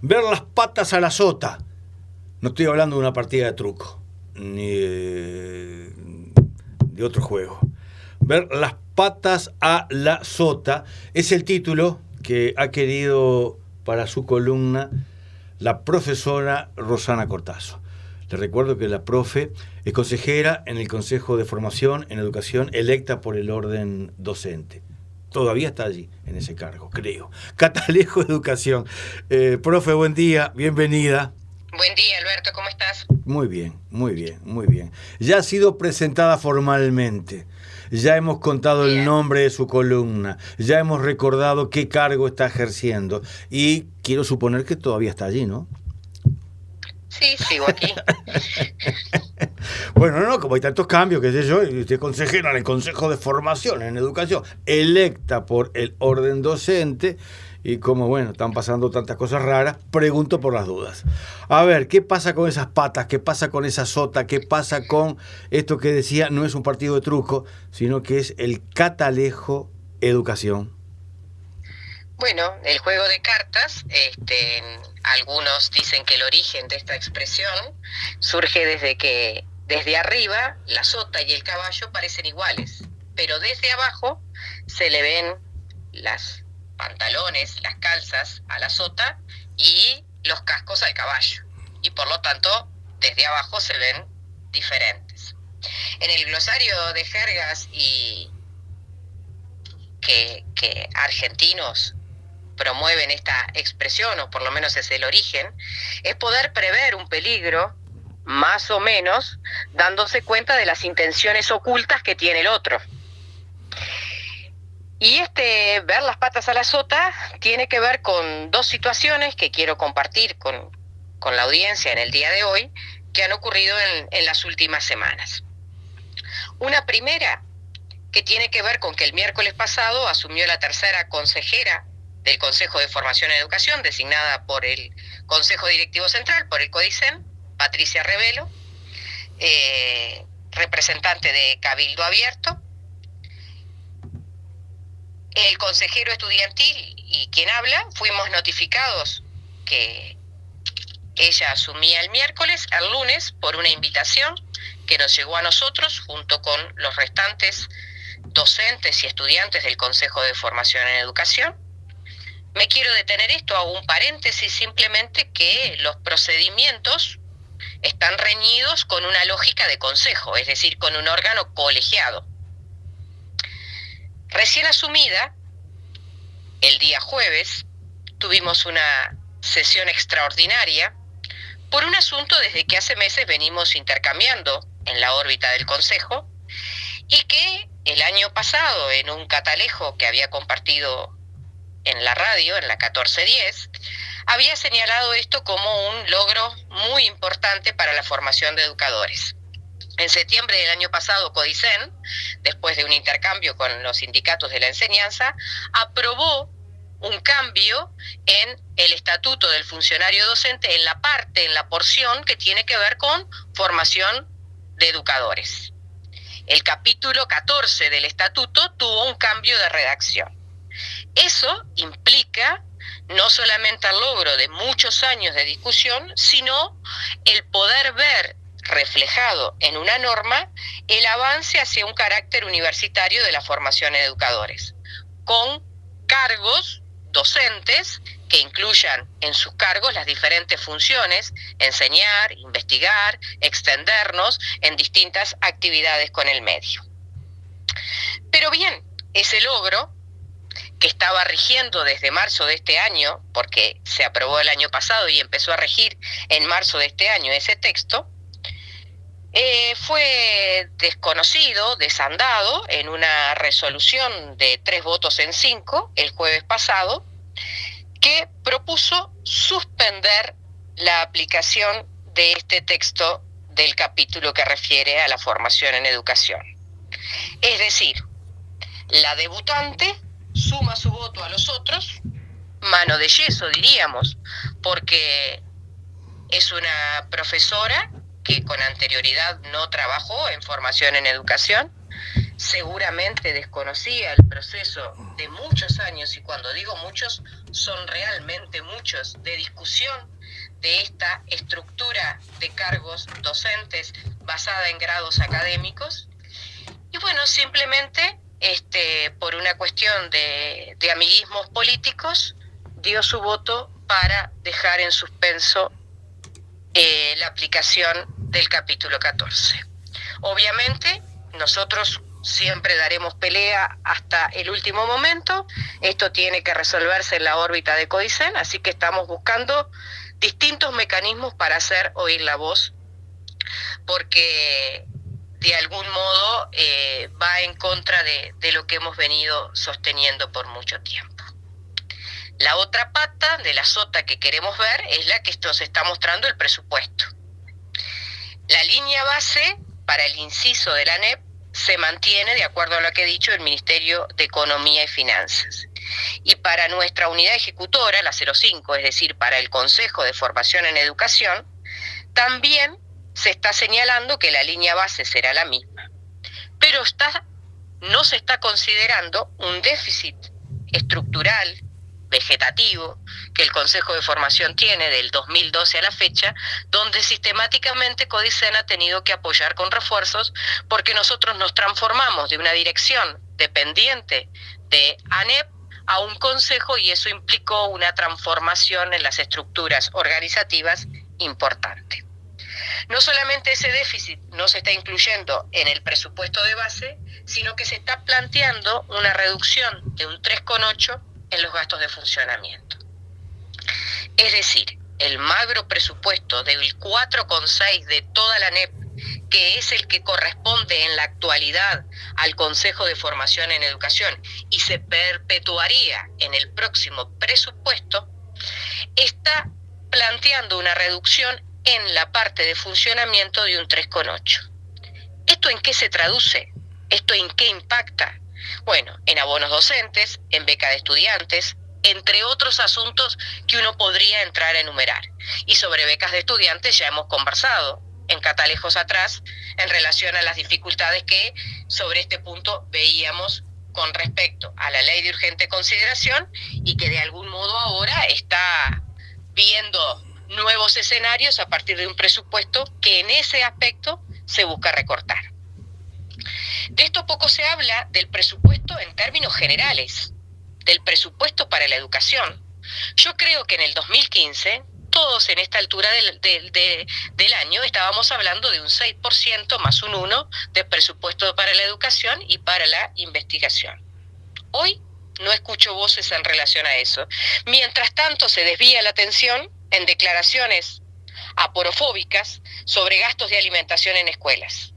Ver las patas a la sota. No estoy hablando de una partida de truco, ni de otro juego. Ver las patas a la sota es el título que ha querido para su columna la profesora Rosana Cortazo. Les recuerdo que la profe es consejera en el Consejo de Formación en Educación electa por el orden docente. Todavía está allí, en ese cargo, creo. Catalejo Educación. Profe, buen día, bienvenida. Buen día, Alberto, ¿cómo estás? Muy bien, muy bien, muy bien. Ya ha sido presentada formalmente. Ya hemos contado el nombre de su columna. Ya hemos recordado qué cargo está ejerciendo. Y quiero suponer que todavía está allí, ¿no? Sí, sigo aquí. Bueno, no, como hay tantos cambios, qué sé yo, y usted es consejera en el Consejo de Formación en Educación, electa por el orden docente, y como, bueno, están pasando tantas cosas raras, pregunto por las dudas. A ver, ¿qué pasa con esas patas? ¿Qué pasa con esa sota? ¿Qué pasa con esto que decía? No es un partido de truco, sino que es el Catalejo Educación. Bueno, el juego de cartas, algunos dicen que el origen de esta expresión surge desde que desde arriba la sota y el caballo parecen iguales, pero desde abajo se le ven las pantalones, las calzas a la sota y los cascos al caballo, y por lo tanto desde abajo se ven diferentes. En el glosario de jergas y que argentinos promueven esta expresión, o por lo menos es el origen, es poder prever un peligro, más o menos, dándose cuenta de las intenciones ocultas que tiene el otro. Y ver las patas a la sota tiene que ver con dos situaciones que quiero compartir con la audiencia en el día de hoy, que han ocurrido en las últimas semanas. Una primera, que tiene que ver con que el miércoles pasado asumió la tercera consejera del Consejo de Formación en Educación, designada por el Consejo Directivo Central, por el CODICEN, Patricia Revelo, representante de Cabildo Abierto. El consejero estudiantil y quien habla, fuimos notificados que ella asumía el miércoles, el lunes, por una invitación que nos llegó a nosotros, junto con los restantes docentes y estudiantes del Consejo de Formación en Educación. Me quiero detener esto, hago un paréntesis simplemente, que los procedimientos están reñidos con una lógica de consejo, es decir, con un órgano colegiado. Recién asumida, el día jueves, tuvimos una sesión extraordinaria por un asunto desde que hace meses venimos intercambiando en la órbita del Consejo, y que el año pasado, en un catalejo que había compartido en la radio, en la 1410, había señalado esto como un logro muy importante para la formación de educadores. En septiembre del año pasado, CODICEN, después de un intercambio con los sindicatos de la enseñanza, aprobó un cambio en el estatuto del funcionario docente en la porción que tiene que ver con formación de educadores. El capítulo 14 del estatuto tuvo un cambio de redacción. Eso implica no solamente el logro de muchos años de discusión, sino el poder ver reflejado en una norma el avance hacia un carácter universitario de la formación de educadores, con cargos docentes que incluyan en sus cargos las diferentes funciones: enseñar, investigar, extendernos en distintas actividades con el medio. Pero bien, ese logro, que estaba rigiendo desde marzo de este año, porque se aprobó el año pasado y empezó a regir en marzo de este año ese texto, fue desconocido, desandado en una resolución de 3 votos en 5 el jueves pasado, que propuso suspender la aplicación de este texto del capítulo que refiere a la formación en educación. Es decir, la debutante suma su voto a los otros, mano de yeso diríamos, porque es una profesora que con anterioridad no trabajó en formación en educación, seguramente desconocía el proceso de muchos años, y cuando digo muchos, son realmente muchos, de discusión de esta estructura de cargos docentes basada en grados académicos. Y bueno, simplemente por una cuestión de amiguismos políticos, dio su voto para dejar en suspenso la aplicación del capítulo 14. Obviamente, nosotros siempre daremos pelea hasta el último momento. Esto tiene que resolverse en la órbita de Codicen, así que estamos buscando distintos mecanismos para hacer oír la voz, porque de algún modo va en contra de lo que hemos venido sosteniendo por mucho tiempo. La otra pata de la sota que queremos ver es la que nos está mostrando el presupuesto. La línea base para el inciso de la ANEP se mantiene de acuerdo a lo que ha dicho el Ministerio de Economía y Finanzas. Y para nuestra unidad ejecutora, la 05, es decir, para el Consejo de Formación en Educación, también se está señalando que la línea base será la misma. Pero no se está considerando un déficit estructural, vegetativo, que el Consejo de Formación tiene del 2012 a la fecha, donde sistemáticamente Codicen ha tenido que apoyar con refuerzos, porque nosotros nos transformamos de una dirección dependiente de ANEP a un consejo, y eso implicó una transformación en las estructuras organizativas importante. No solamente ese déficit no se está incluyendo en el presupuesto de base, sino que se está planteando una reducción de un 3,8 en los gastos de funcionamiento. Es decir, el magro presupuesto del 4,6 de toda la ANEP, que es el que corresponde en la actualidad al Consejo de Formación en Educación y se perpetuaría en el próximo presupuesto, está planteando una reducción en la parte de funcionamiento de un 3,8. ¿Esto en qué se traduce? ¿Esto en qué impacta? Bueno, en abonos docentes, en beca de estudiantes, entre otros asuntos que uno podría entrar a enumerar. Y sobre becas de estudiantes ya hemos conversado en catalejos atrás en relación a las dificultades que sobre este punto veíamos con respecto a la ley de urgente consideración, y que de algún modo ahora está viendo nuevos escenarios a partir de un presupuesto que en ese aspecto se busca recortar. De esto poco se habla del presupuesto en términos generales, del presupuesto para la educación. Yo creo que en el 2015, todos en esta altura del año estábamos hablando de un 6% más un 1 de presupuesto para la educación y para la investigación. Hoy no escucho voces en relación a eso. Mientras tanto se desvía la atención en declaraciones aporofóbicas sobre gastos de alimentación en escuelas.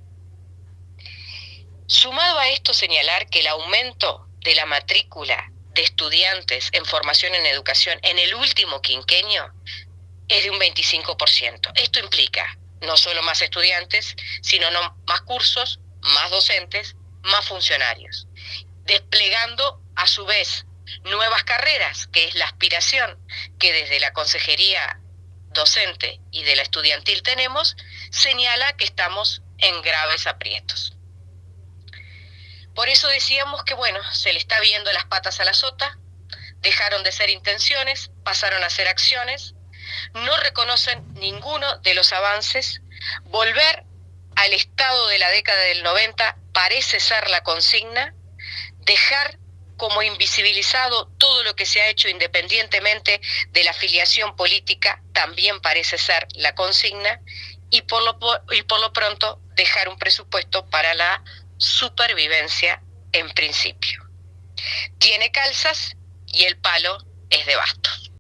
Sumado a esto, señalar que el aumento de la matrícula de estudiantes en formación en educación en el último quinquenio es de un 25%. Esto implica no solo más estudiantes, sino más cursos, más docentes, más funcionarios, desplegando a su vez nuevas carreras, que es la aspiración que desde la Consejería Docente y de la Estudiantil tenemos, señala que estamos en graves aprietos. Por eso decíamos que, bueno, se le está viendo las patas a la sota, dejaron de ser intenciones, pasaron a ser acciones, no reconocen ninguno de los avances. Volver al estado de la década del 90 parece ser la consigna, dejar como invisibilizado todo lo que se ha hecho independientemente de la afiliación política también parece ser la consigna, y por lo pronto dejar un presupuesto para la supervivencia en principio. Tiene calzas y el palo es de basto.